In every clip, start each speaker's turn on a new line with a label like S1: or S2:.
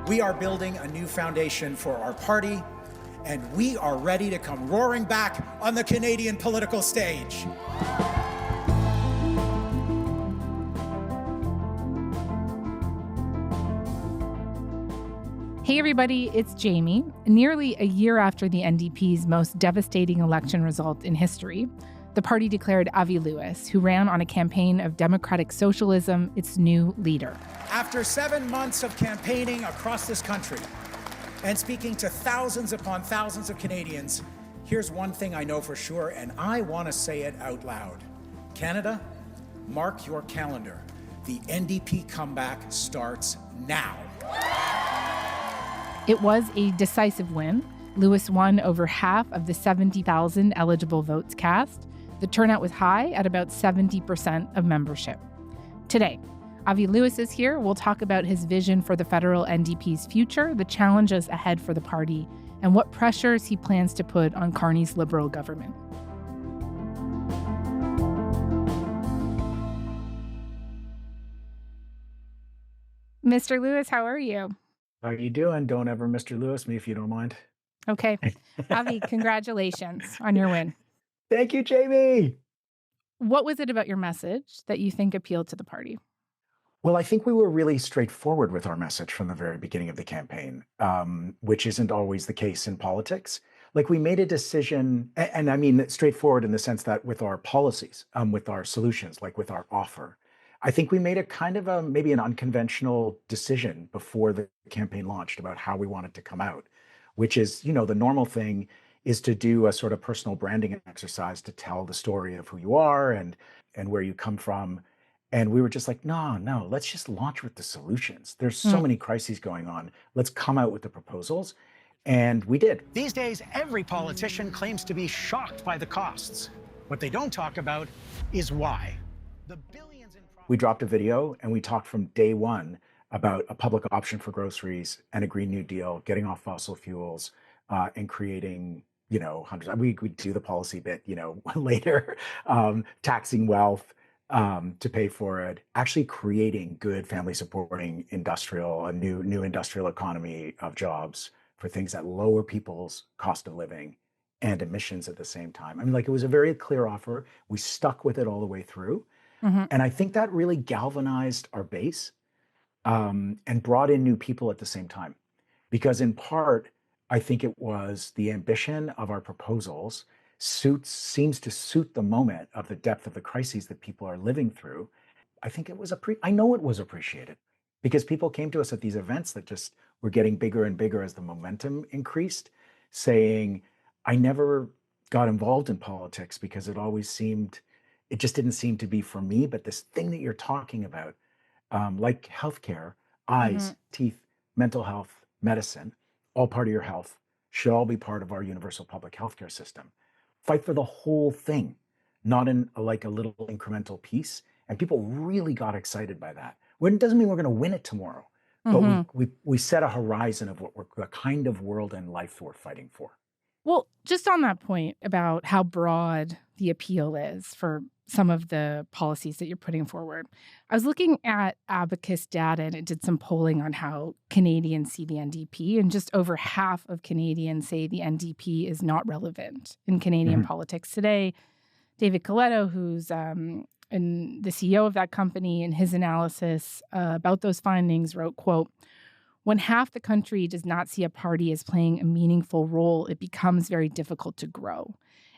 S1: We are building a new foundation for our party, and we are ready to come roaring back on the Canadian political stage.
S2: Hey everybody, it's Jamie. Nearly a year after the NDP's most devastating election result in history, the party declared Avi Lewis, who ran on a campaign of democratic socialism, its new leader.
S1: After 7 months of campaigning across this country and speaking to thousands upon thousands of Canadians, here's one thing I know for sure, and I want to say it out loud. Canada, mark your calendar. The NDP comeback starts now.
S2: It was a decisive win. Lewis won over half of the 70,000 eligible votes cast. The turnout was high at about 70% of membership. Today, Avi Lewis is here. We'll talk about his vision for the federal NDP's future, the challenges ahead for the party, and what pressures he plans to put on Carney's Liberal government. Mr. Lewis, how are you?
S1: How are you doing? Don't ever Mr. Lewis me if you don't mind.
S2: Okay. Avi, congratulations on your win.
S1: Thank you, Jamie.
S2: What was it about your message that you think appealed to the party?
S3: Well, I think we were really straightforward with our message from the very beginning of the campaign, which isn't always the case in politics. Like we made a decision, and I mean straightforward in the sense that with our policies, with our solutions, like with our offer, I think we made a kind of maybe an unconventional decision before the campaign launched about how we wanted to come out, which is, the normal thing is to do a sort of personal branding exercise to tell the story of who you are and where you come from. And we were just like, no, let's just launch with the solutions. There's so many crises going on. Let's come out with the proposals. And we did.
S1: These days, every politician claims to be shocked by the costs. What they don't talk about is why.
S3: We dropped a video and we talked from day one about a public option for groceries and a Green New Deal, getting off fossil fuels, and creating, hundreds. We do the policy bit, later, taxing wealth to pay for it, actually creating good family supporting a new industrial economy of jobs for things that lower people's cost of living and emissions at the same time. I mean, it was a very clear offer. We stuck with it all the way through. Mm-hmm. And I think that really galvanized our base and brought in new people at the same time. Because in part, I think it was the ambition of our proposals seems to suit the moment of the depth of the crises that people are living through. I think it was I know it was appreciated because people came to us at these events that just were getting bigger and bigger as the momentum increased, saying, I never got involved in politics because it just didn't seem to be for me. But this thing that you're talking about, like healthcare, eyes, teeth, mental health, medicine, all part of your health, should all be part of our universal public healthcare system. Fight for the whole thing, not in a little incremental piece. And people really got excited by that. It doesn't mean we're going to win it tomorrow, but we set a horizon of the kind of world and life we're fighting for.
S2: Well, just on that point about how broad the appeal is for some of the policies that you're putting forward, I was looking at Abacus data and it did some polling on how Canadians see the NDP, and just over half of Canadians say the NDP is not relevant in Canadian politics today. David Coletto, who's the CEO of that company, in his analysis about those findings wrote, quote, "When half the country does not see a party as playing a meaningful role, it becomes very difficult to grow."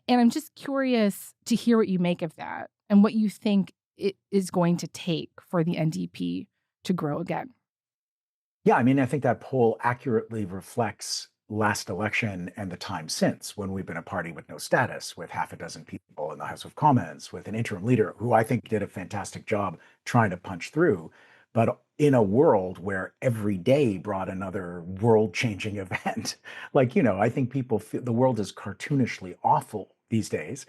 S2: And I'm just curious to hear what you make of that and what you think it is going to take for the NDP to grow again.
S3: Yeah, I mean, I think that poll accurately reflects last election and the time since, when we've been a party with no status, with half a dozen people in the House of Commons, with an interim leader who I think did a fantastic job trying to punch through. But in a world where every day brought another world-changing event, I think people feel the world is cartoonishly awful these days.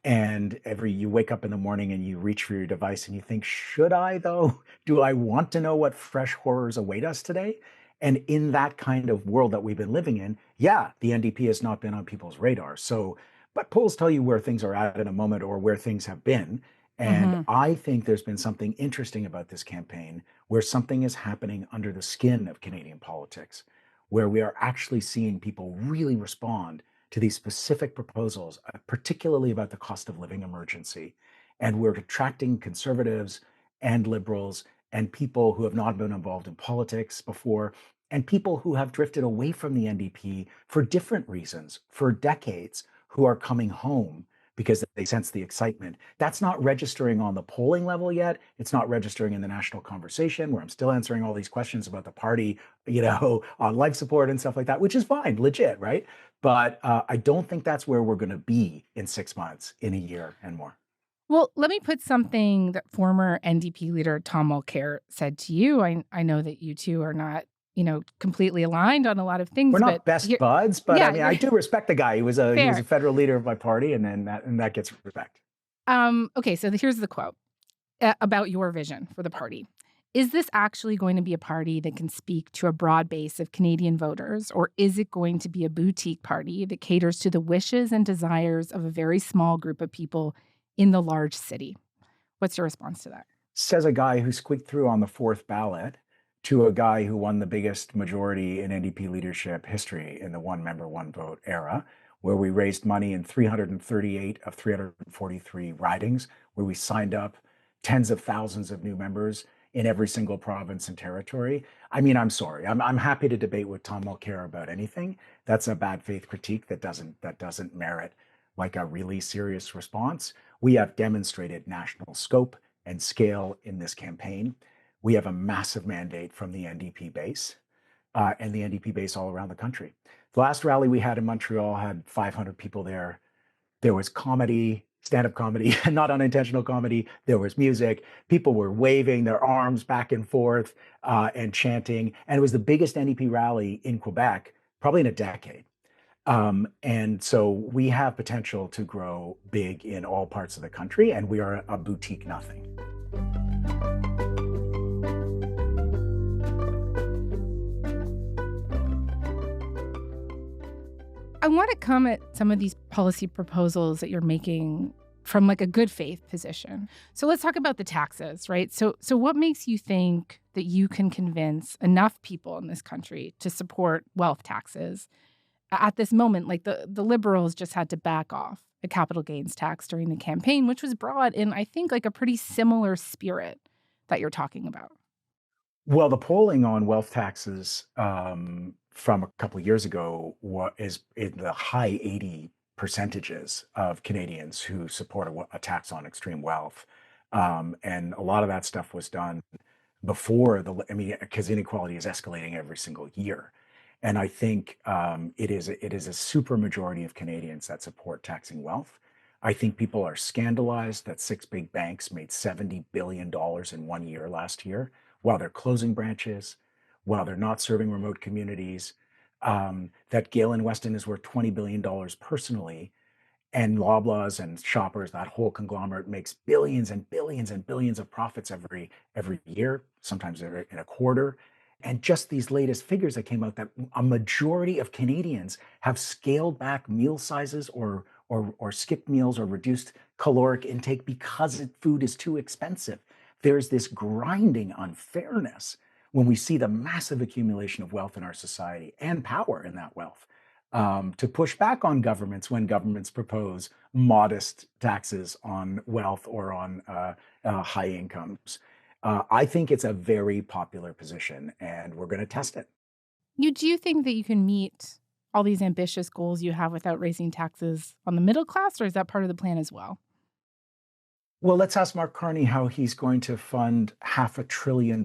S3: And you wake up in the morning and you reach for your device and you think, should I though? Do I want to know what fresh horrors await us today? And in that kind of world that we've been living in, yeah, the NDP has not been on people's radar. So, but polls tell you where things are at in a moment or where things have been. And
S2: Hmm.
S3: I think there's been something interesting about this campaign where something is happening under the skin of Canadian politics, where we are actually seeing people really respond to these specific proposals, particularly about the cost of living emergency. And we're attracting conservatives and liberals and people who have not been involved in politics before, and people who have drifted away from the NDP for different reasons for decades, who are coming home because they sense the excitement. That's not registering on the polling level yet. It's not registering in the national conversation, where I'm still answering all these questions about the party, on life support and stuff like that, which is fine, legit, right? But I don't think that's where we're going to be in 6 months, in a year, and more.
S2: Well, let me put something that former NDP leader Tom Mulcair said to you. I know that you two are not, completely aligned on a lot of
S3: We're
S2: things, but
S3: not best
S2: here,
S3: buds, but I
S2: yeah,
S3: mean, I do respect the guy. He was a
S2: fair.
S3: federal leader of my party, and that gets respect.
S2: Okay, so here's the quote about your vision for the party. Is this actually going to be a party that can speak to a broad base of Canadian voters, or is it going to be a boutique party that caters to the wishes and desires of a very small group of people in the large city? What's your response to that?
S3: Says a guy who squeaked through on the fourth ballot to a guy who won the biggest majority in NDP leadership history in the one member, one vote era, where we raised money in 338 of 343 ridings, where we signed up tens of thousands of new members in every single province and territory. I mean, I'm sorry. I'm happy to debate with Tom Mulcair about anything. That's a bad faith critique that doesn't merit like a really serious response. We have demonstrated national scope and scale in this campaign. We have a massive mandate from the NDP base and the NDP base all around the country. The last rally we had in Montreal had 500 people there. There was comedy, stand-up comedy, not unintentional comedy. There was music. People were waving their arms back and forth and chanting. And it was the biggest NDP rally in Quebec, probably in a decade. And so we have potential to grow big in all parts of the country, and we are a boutique nothing.
S2: I want to come at some of these policy proposals that you're making from like a good faith position. So let's talk about the taxes, right? So what makes you think that you can convince enough people in this country to support wealth taxes at this moment? Like the Liberals just had to back off a capital gains tax during the campaign, which was brought in, I think, like a pretty similar spirit that you're talking about.
S3: Well, the polling on wealth taxes from a couple of years ago is in the high 80 percentages of Canadians who support a tax on extreme wealth. And a lot of that stuff was done before because inequality is escalating every single year. And I think it is a super majority of Canadians that support taxing wealth. I think people are scandalized that six big banks made $70 billion in 1 year last year, while they're closing branches, while they're not serving remote communities, that Galen Weston is worth $20 billion personally, and Loblaws and Shoppers, that whole conglomerate, makes billions and billions and billions of profits every year, sometimes in a quarter. And just these latest figures that came out, that a majority of Canadians have scaled back meal sizes or skipped meals or reduced caloric intake because food is too expensive. There's this grinding unfairness when we see the massive accumulation of wealth in our society and power in that wealth, to push back on governments when governments propose modest taxes on wealth or on high incomes. I think it's a very popular position, and we're going to test it.
S2: Do you think that you can meet all these ambitious goals you have without raising taxes on the middle class, or is that part of the plan as well?
S3: Well, let's ask Mark Carney how he's going to fund $500 billion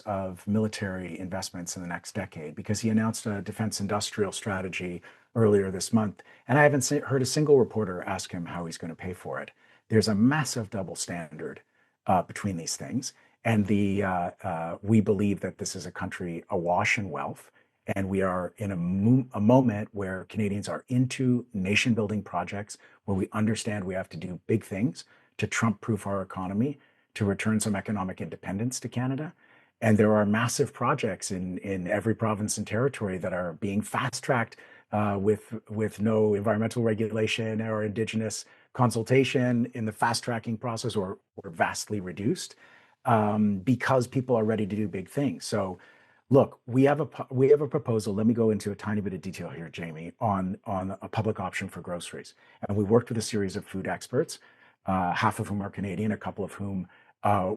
S3: of military investments in the next decade, because he announced a defense industrial strategy earlier this month. And I haven't heard a single reporter ask him how he's going to pay for it. There's a massive double standard between these things. And we believe that this is a country awash in wealth. And we are in a moment where Canadians are into nation building projects, where we understand we have to do big things to Trump-proof our economy, to return some economic independence to Canada. And there are massive projects in every province and territory that are being fast-tracked with no environmental regulation or Indigenous consultation in the fast tracking process or vastly reduced because people are ready to do big things. So look, we have a proposal. Let me go into a tiny bit of detail here, Jamie, on a public option for groceries. And we worked with a series of food experts, half of whom are Canadian, a couple of whom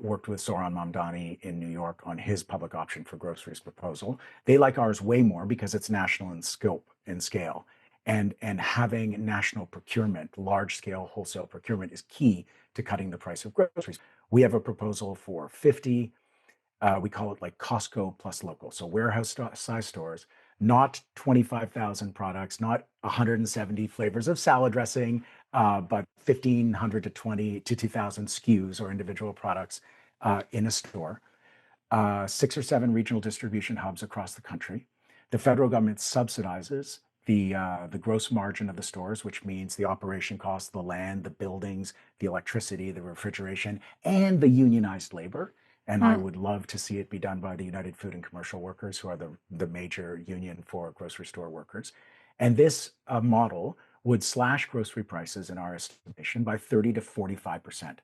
S3: worked with Soran Mamdani in New York on his public option for groceries proposal. They like ours way more because it's national in scope and scale. And having national procurement, large scale wholesale procurement is key to cutting the price of groceries. We have a proposal for 50, we call it like Costco plus local. So warehouse size stores, not 25,000 products, not 170 flavors of salad dressing, but 1,500 to 2,000 SKUs or individual products in a store. 6 or 7 regional distribution hubs across the country. The federal government subsidizes the gross margin of the stores, which means the operation costs, the land, the buildings, the electricity, the refrigeration, and the unionized labor. And I would love to see it be done by the United Food and Commercial Workers, who are the major union for grocery store workers. And this model would slash grocery prices, in our estimation, by 30 to 45%.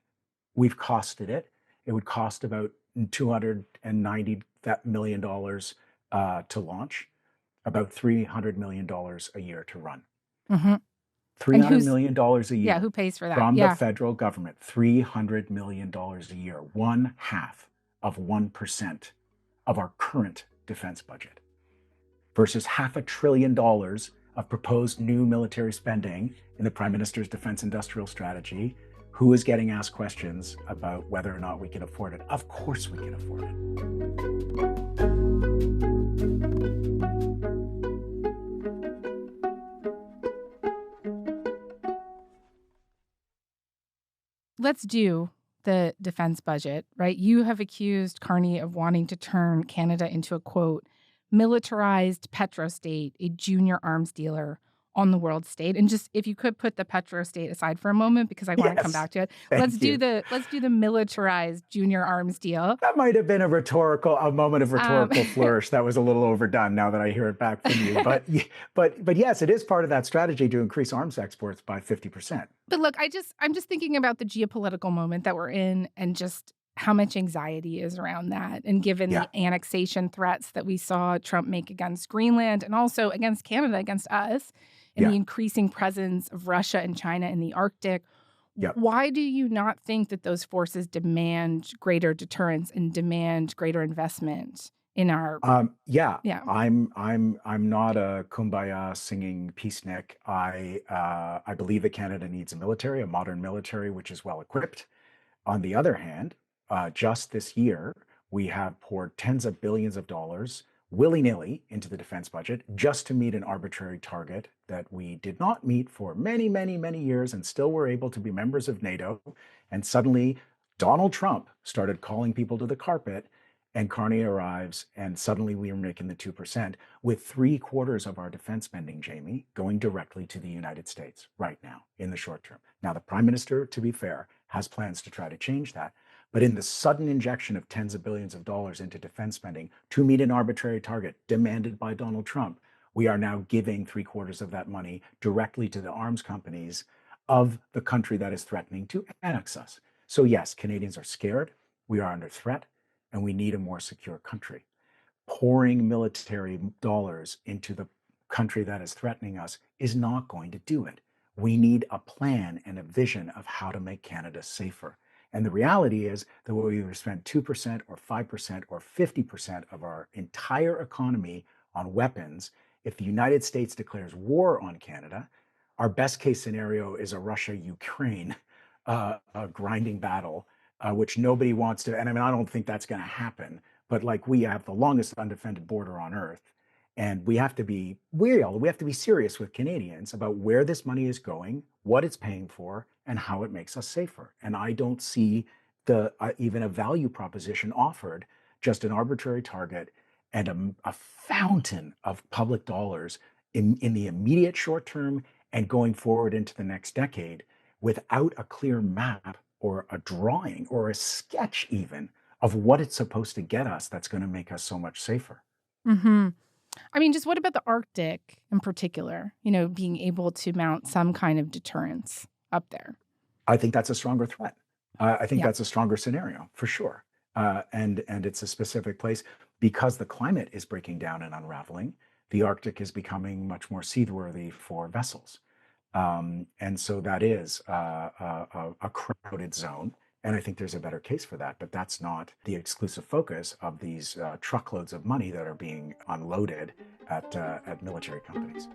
S3: We've costed it. It would cost about $290 million to launch, about $300 million a year to run.
S2: Mm-hmm.
S3: $300 million a year.
S2: Yeah, who pays for that?
S3: From the federal government, $300 million a year, 1/2 of 1% of our current defense budget, versus $500 billion of proposed new military spending in the Prime Minister's Defense Industrial Strategy. Who is getting asked questions about whether or not we can afford it? Of course we can afford it.
S2: Let's do the defense budget, right? You have accused Carney of wanting to turn Canada into a, quote, militarized petrostate, a junior arms dealer on the world stage. And just, if you could put the petrostate aside for a moment, because I want to come back to it. Let's do the militarized junior arms deal.
S3: That might have been a moment of rhetorical flourish that was a little overdone now that I hear it back from you. But yes, it is part of that strategy to increase arms exports by 50%.
S2: But look, I'm just thinking about the geopolitical moment that we're in and just how much anxiety is around that. And given the annexation threats that we saw Trump make against Greenland and also against Canada, against us, and the increasing presence of Russia and China in the Arctic, why do you not think that those forces demand greater deterrence and demand greater investment in our? I'm
S3: not a kumbaya singing peacenik. I believe that Canada needs a modern military, which is well equipped. On the other hand, just this year, we have poured tens of billions of dollars willy-nilly into the defense budget just to meet an arbitrary target that we did not meet for many, many, many years, and still were able to be members of NATO. And suddenly Donald Trump started calling people to the carpet, and Carney arrives, and suddenly we are making the 2%, with 3/4 of our defense spending, Jamie, going directly to the United States right now in the short term. Now, the Prime Minister, to be fair, has plans to try to change that. But in the sudden injection of tens of billions of dollars into defense spending to meet an arbitrary target demanded by Donald Trump, we are now giving 3/4 of that money directly to the arms companies of the country that is threatening to annex us. So yes, Canadians are scared, we are under threat, and we need a more secure country. Pouring military dollars into the country that is threatening us is not going to do it. We need a plan and a vision of how to make Canada safer. And the reality is that we'll either spend 2% or 5% or 50% of our entire economy on weapons. If the United States declares war on Canada, our best case scenario is a Russia-Ukraine grinding battle, which nobody wants to. And I mean, I don't think that's going to happen. But like, we have the longest undefended border on Earth. And we have to be real. We have to be serious with Canadians about where this money is going, what it's paying for, and how it makes us safer. And I don't see even a value proposition offered, just an arbitrary target and a fountain of public dollars in the immediate short term and going forward into the next decade without a clear map or a drawing or a sketch even of what it's supposed to get us that's going to make us so much safer.
S2: Mm-hmm. I mean, just what about the Arctic in particular, being able to mount some kind of deterrence up there.
S3: I think that's a stronger threat. I think
S2: Yeah.
S3: that's a stronger scenario for sure. And it's a specific place because the climate is breaking down and unraveling. The Arctic is becoming much more seaworthy for vessels. And so that is a crowded zone. And I think there's a better case for that. But that's not the exclusive focus of these truckloads of money that are being unloaded at military companies.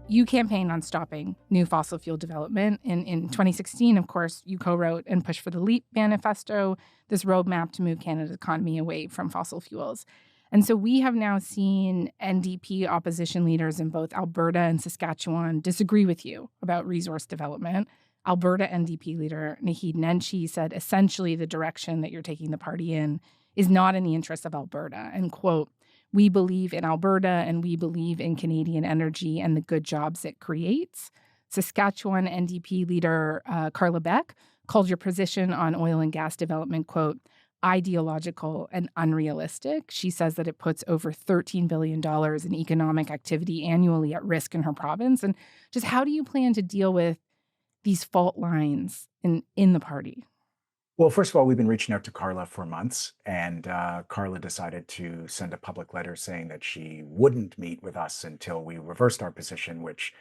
S2: You campaigned on stopping new fossil fuel development. In 2016, of course, you co-wrote and pushed for the LEAP manifesto, this roadmap to move Canada's economy away from fossil fuels. And so we have now seen NDP opposition leaders in both Alberta and Saskatchewan disagree with you about resource development. Alberta NDP leader Naheed Nenshi said essentially the direction that you're taking the party in is not in the interest of Alberta. And quote, "We believe in Alberta and we believe in Canadian energy and the good jobs it creates." Saskatchewan NDP leader Carla Beck called your position on oil and gas development, quote, "ideological and unrealistic." She says that it puts over $13 billion in economic activity annually at risk in her province. And just how do you plan to deal with these fault lines in the party?
S3: Well, first of all, we've been reaching out to Carla for months, and Carla decided to send a public letter saying that she wouldn't meet with us until we reversed our position, which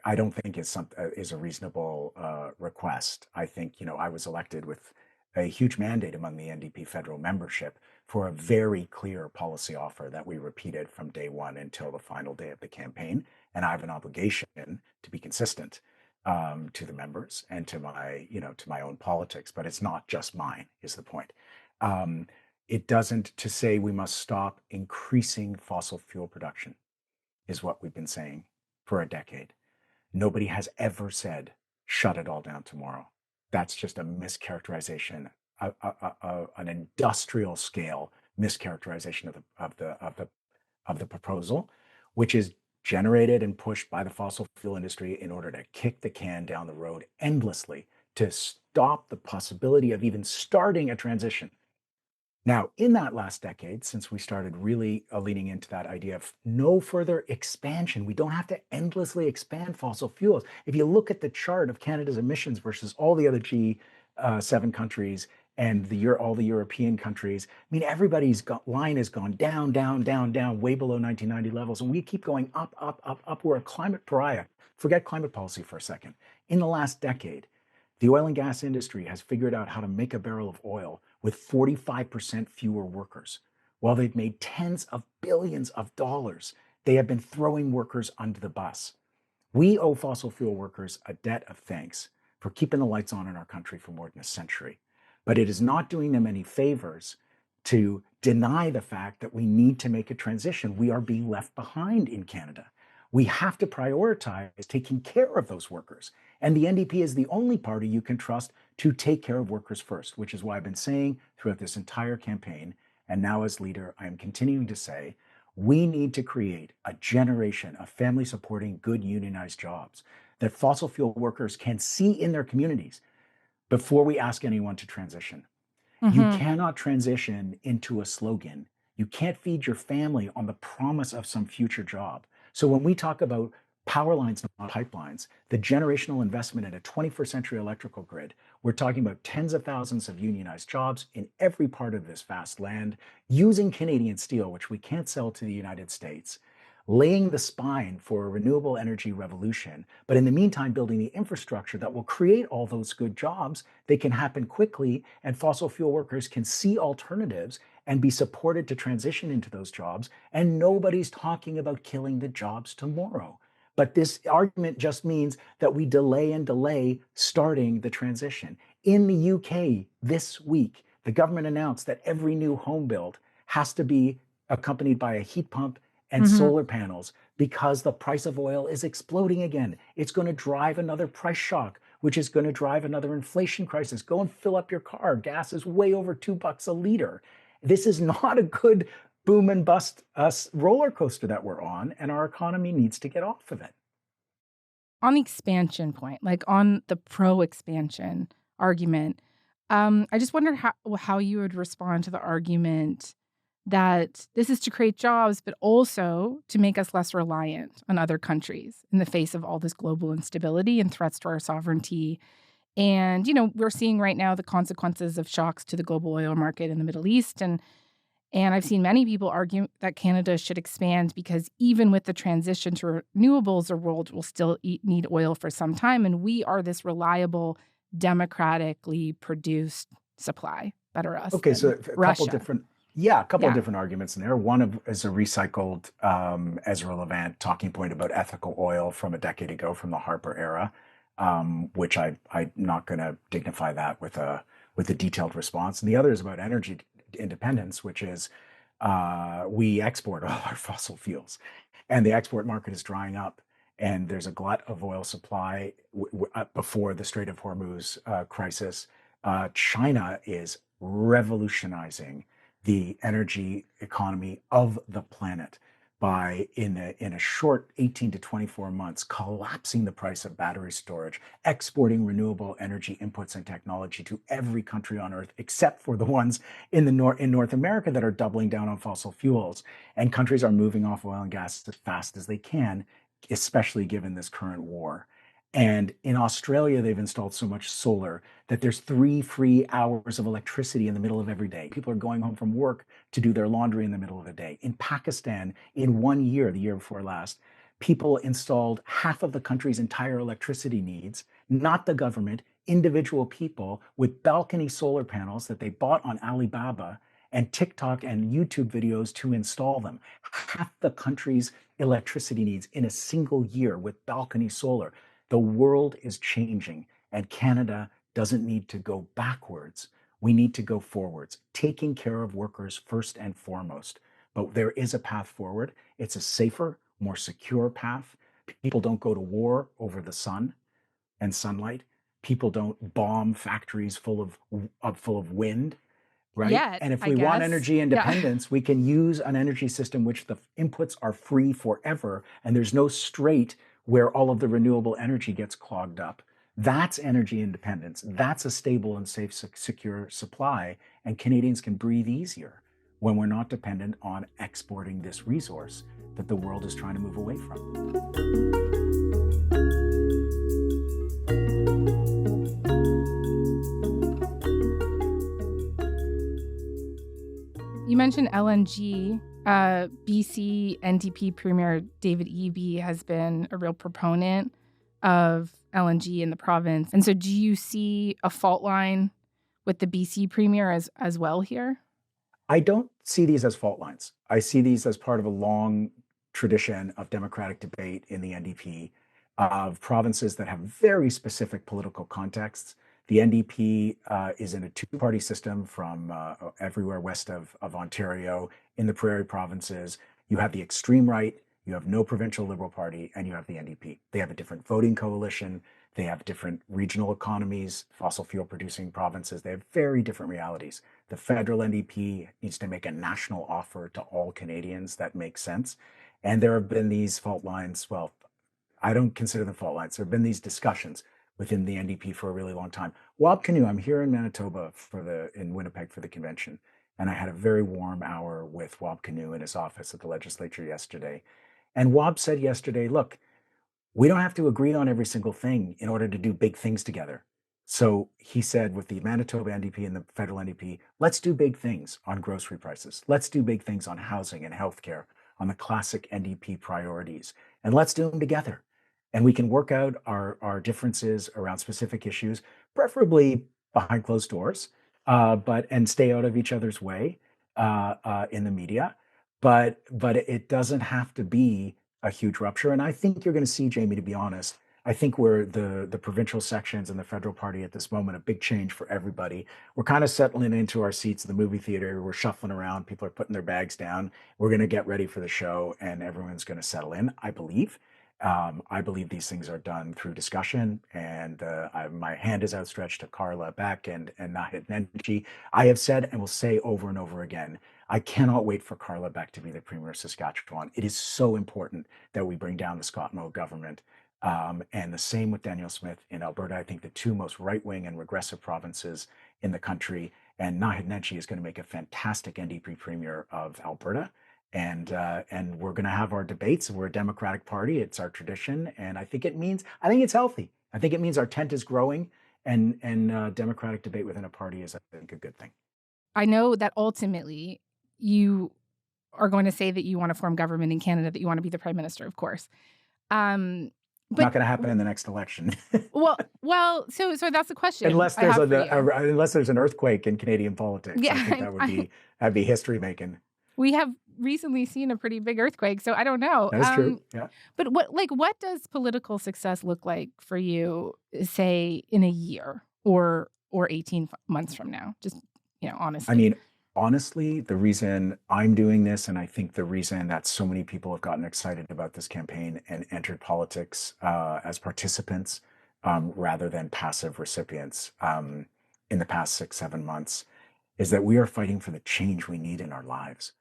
S3: I don't think is a reasonable request. I think, I was elected with a huge mandate among the NDP federal membership for a very clear policy offer that we repeated from day one until the final day of the campaign. And I have an obligation to be consistent to the members and to my own politics, but it's not just mine, is the point. It doesn't to say we must stop increasing fossil fuel production, is what we've been saying for a decade. Nobody has ever said, shut it all down tomorrow. That's just a mischaracterization, an industrial scale mischaracterization of the proposal, which is generated and pushed by the fossil fuel industry in order to kick the can down the road endlessly to stop the possibility of even starting a transition. Now, in that last decade, since we started really leaning into that idea of no further expansion, we don't have to endlessly expand fossil fuels. If you look at the chart of Canada's emissions versus all the other G7 countries and all the European countries, I mean, everybody's line has gone down, down, down, down, way below 1990 levels. And we keep going up, up, up, up. We're a climate pariah. Forget climate policy for a second. In the last decade, the oil and gas industry has figured out how to make a barrel of oil with 45% fewer workers. While they've made tens of billions of dollars, they have been throwing workers under the bus. We owe fossil fuel workers a debt of thanks for keeping the lights on in our country for more than a century. But it is not doing them any favors to deny the fact that we need to make a transition. We are being left behind in Canada. We have to prioritize taking care of those workers. And the NDP is the only party you can trust to take care of workers first, which is why I've been saying throughout this entire campaign, and now as leader, I am continuing to say, we need to create a generation of family supporting good unionized jobs that fossil fuel workers can see in their communities before we ask anyone to transition. You cannot transition into a slogan. You can't feed your family on the promise of some future job. So when we talk about power lines, not pipelines, the generational investment in a 21st century electrical grid, we're talking about tens of thousands of unionized jobs in every part of this vast land, using Canadian steel, which we can't sell to the United States, laying the spine for a renewable energy revolution, but in the meantime, building the infrastructure that will create all those good jobs. They can happen quickly, and fossil fuel workers can see alternatives and be supported to transition into those jobs. And nobody's talking about killing the jobs tomorrow. But this argument just means that we delay and delay starting the transition. In the UK this week, the government announced that every new home build has to be accompanied by a heat pump and solar panels because the price of oil is exploding again. It's going to drive another price shock, which is going to drive another inflation crisis. Go and fill up your car. Gas is way over $2 a liter. This is not a good boom and bust roller coaster that we're on, and our economy needs to get off of it.
S2: On the expansion point, like on the pro-expansion argument, I just wonder how you would respond to the argument that this is to create jobs, but also to make us less reliant on other countries in the face of all this global instability and threats to our sovereignty. And, we're seeing right now the consequences of shocks to the global oil market in the Middle East. And I've seen many people argue that Canada should expand because even with the transition to renewables, the world will still need oil for some time. And we are this reliable, democratically produced supply, better us
S3: Okay, so
S2: than
S3: a couple
S2: Russia.
S3: different, yeah, a couple of
S2: Yeah.
S3: different arguments in there. One of is a recycled Ezra Levant talking point about ethical oil from a decade ago from the Harper era, which I'm not going to dignify that with a detailed response. And the other is about energy independence, which is we export all our fossil fuels, and the export market is drying up. And there's a glut of oil supply before the Strait of Hormuz crisis. China is revolutionizing the energy economy of the planet by in a short 18 to 24 months collapsing the price of battery storage, exporting renewable energy inputs and technology to every country on earth except for the ones in North America that are doubling down on fossil fuels. And countries are moving off oil and gas as fast as they can, especially given this current war. And in Australia, they've installed so much solar that there's 3 free hours of electricity in the middle of every day. People are going home from work to do their laundry in the middle of the day. In Pakistan, in 1 year, the year before last, people installed half of the country's entire electricity needs, not the government, individual people with balcony solar panels that they bought on Alibaba and TikTok and YouTube videos to install them. Half the country's electricity needs in a single year with balcony solar. The world is changing, and Canada doesn't need to go backwards. We need to go forwards, taking care of workers first and foremost. But there is a path forward. It's a safer, more secure path. People don't go to war over the sun and sunlight. People don't bomb factories full of wind, right?
S2: Yet,
S3: And if
S2: I
S3: we want
S2: guess.
S3: energy
S2: Yeah.
S3: independence, we can use an energy system which the inputs are free forever, and there's no strait where all of the renewable energy gets clogged up. That's energy independence. That's a stable and safe, secure supply. And Canadians can breathe easier when we're not dependent on exporting this resource that the world is trying to move away from.
S2: You mentioned LNG. BC NDP Premier David Eby has been a real proponent of LNG in the province. And so do you see a fault line with the BC Premier as well here?
S3: I don't see these as fault lines. I see these as part of a long tradition of democratic debate in the NDP of provinces that have very specific political contexts. The NDP is in a two-party system from everywhere west of Ontario in the prairie provinces. You have the extreme right, you have no provincial Liberal Party, and you have the NDP. They have a different voting coalition. They have different regional economies, fossil fuel producing provinces. They have very different realities. The federal NDP needs to make a national offer to all Canadians that makes sense. And there have been these fault lines. Well, I don't consider them fault lines. There have been these discussions within the NDP for a really long time. Wab Kinew, I'm here in Manitoba in Winnipeg for the convention, and I had a very warm hour with Wab Kinew in his office at the legislature yesterday. And Wab said yesterday, look, we don't have to agree on every single thing in order to do big things together. So he said with the Manitoba NDP and the federal NDP, let's do big things on grocery prices. Let's do big things on housing and healthcare, on the classic NDP priorities, and let's do them together. And we can work out our differences around specific issues, preferably behind closed doors, and stay out of each other's way in the media. But it doesn't have to be a huge rupture. And I think you're going to see, Jamie, to be honest, I think we're the provincial sections and the federal party at this moment, a big change for everybody. We're kind of settling into our seats in the movie theater. We're shuffling around. People are putting their bags down. We're going to get ready for the show and everyone's going to settle in, I believe. I believe these things are done through discussion, and my hand is outstretched to Carla Beck and Nahid Nenji. I have said and will say over and over again, I cannot wait for Carla Beck to be the Premier of Saskatchewan. It is so important that we bring down the Scott Moe government. And the same with Danielle Smith in Alberta. I think the two most right-wing and regressive provinces in the country. And Naheed Nenshi is going to make a fantastic NDP Premier of Alberta. And we're going to have our debates. We're a Democratic Party. It's our tradition. And I think it's healthy. I think it means our tent is growing, and democratic debate within a party is, I think, a good thing.
S2: I know that ultimately you are going to say that you want to form government in Canada, that you want to be the Prime Minister, of course. But
S3: not going to happen in the next election.
S2: well, so that's the question.
S3: Unless there's an earthquake in Canadian politics.
S2: Yeah,
S3: I think that'd be history making.
S2: We have recently seen a pretty big earthquake, so I don't know.
S3: That's true. Yeah.
S2: But what does political success look like for you, say, in a year or 18 months from now? Just, honestly.
S3: I mean, honestly, the reason I'm doing this, and I think the reason that so many people have gotten excited about this campaign and entered politics as participants rather than passive recipients in the past 6-7 months, is that we are fighting for the change we need in our lives.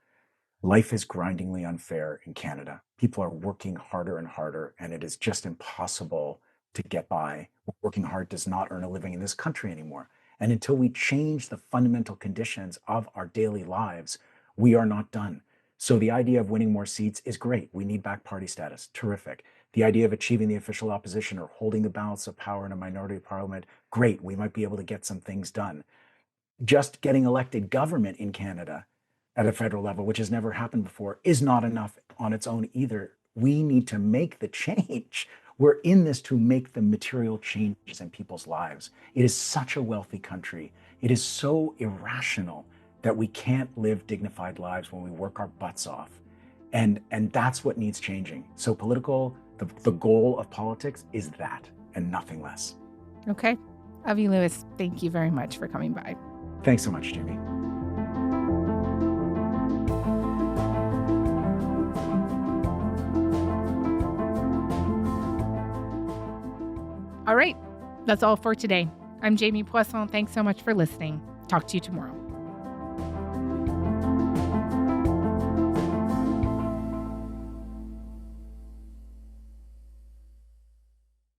S3: Life is grindingly unfair in Canada. People are working harder and harder, and it is just impossible to get by. Working hard does not earn a living in this country anymore. And until we change the fundamental conditions of our daily lives, we are not done. So the idea of winning more seats is great. We need back party status. Terrific. The idea of achieving the official opposition or holding the balance of power in a minority parliament, great. We might be able to get some things done. Just getting elected government in Canada at a federal level, which has never happened before, is not enough on its own either. We need to make the change. We're in this to make the material changes in people's lives. It is such a wealthy country. It is so irrational that we can't live dignified lives when we work our butts off. And that's what needs changing. So the goal of politics is that and nothing less.
S2: Okay. Avi Lewis, thank you very much for coming by.
S3: Thanks so much, Jamie.
S2: All right, that's all for today. I'm Jamie Poisson. Thanks so much for listening. Talk to you tomorrow.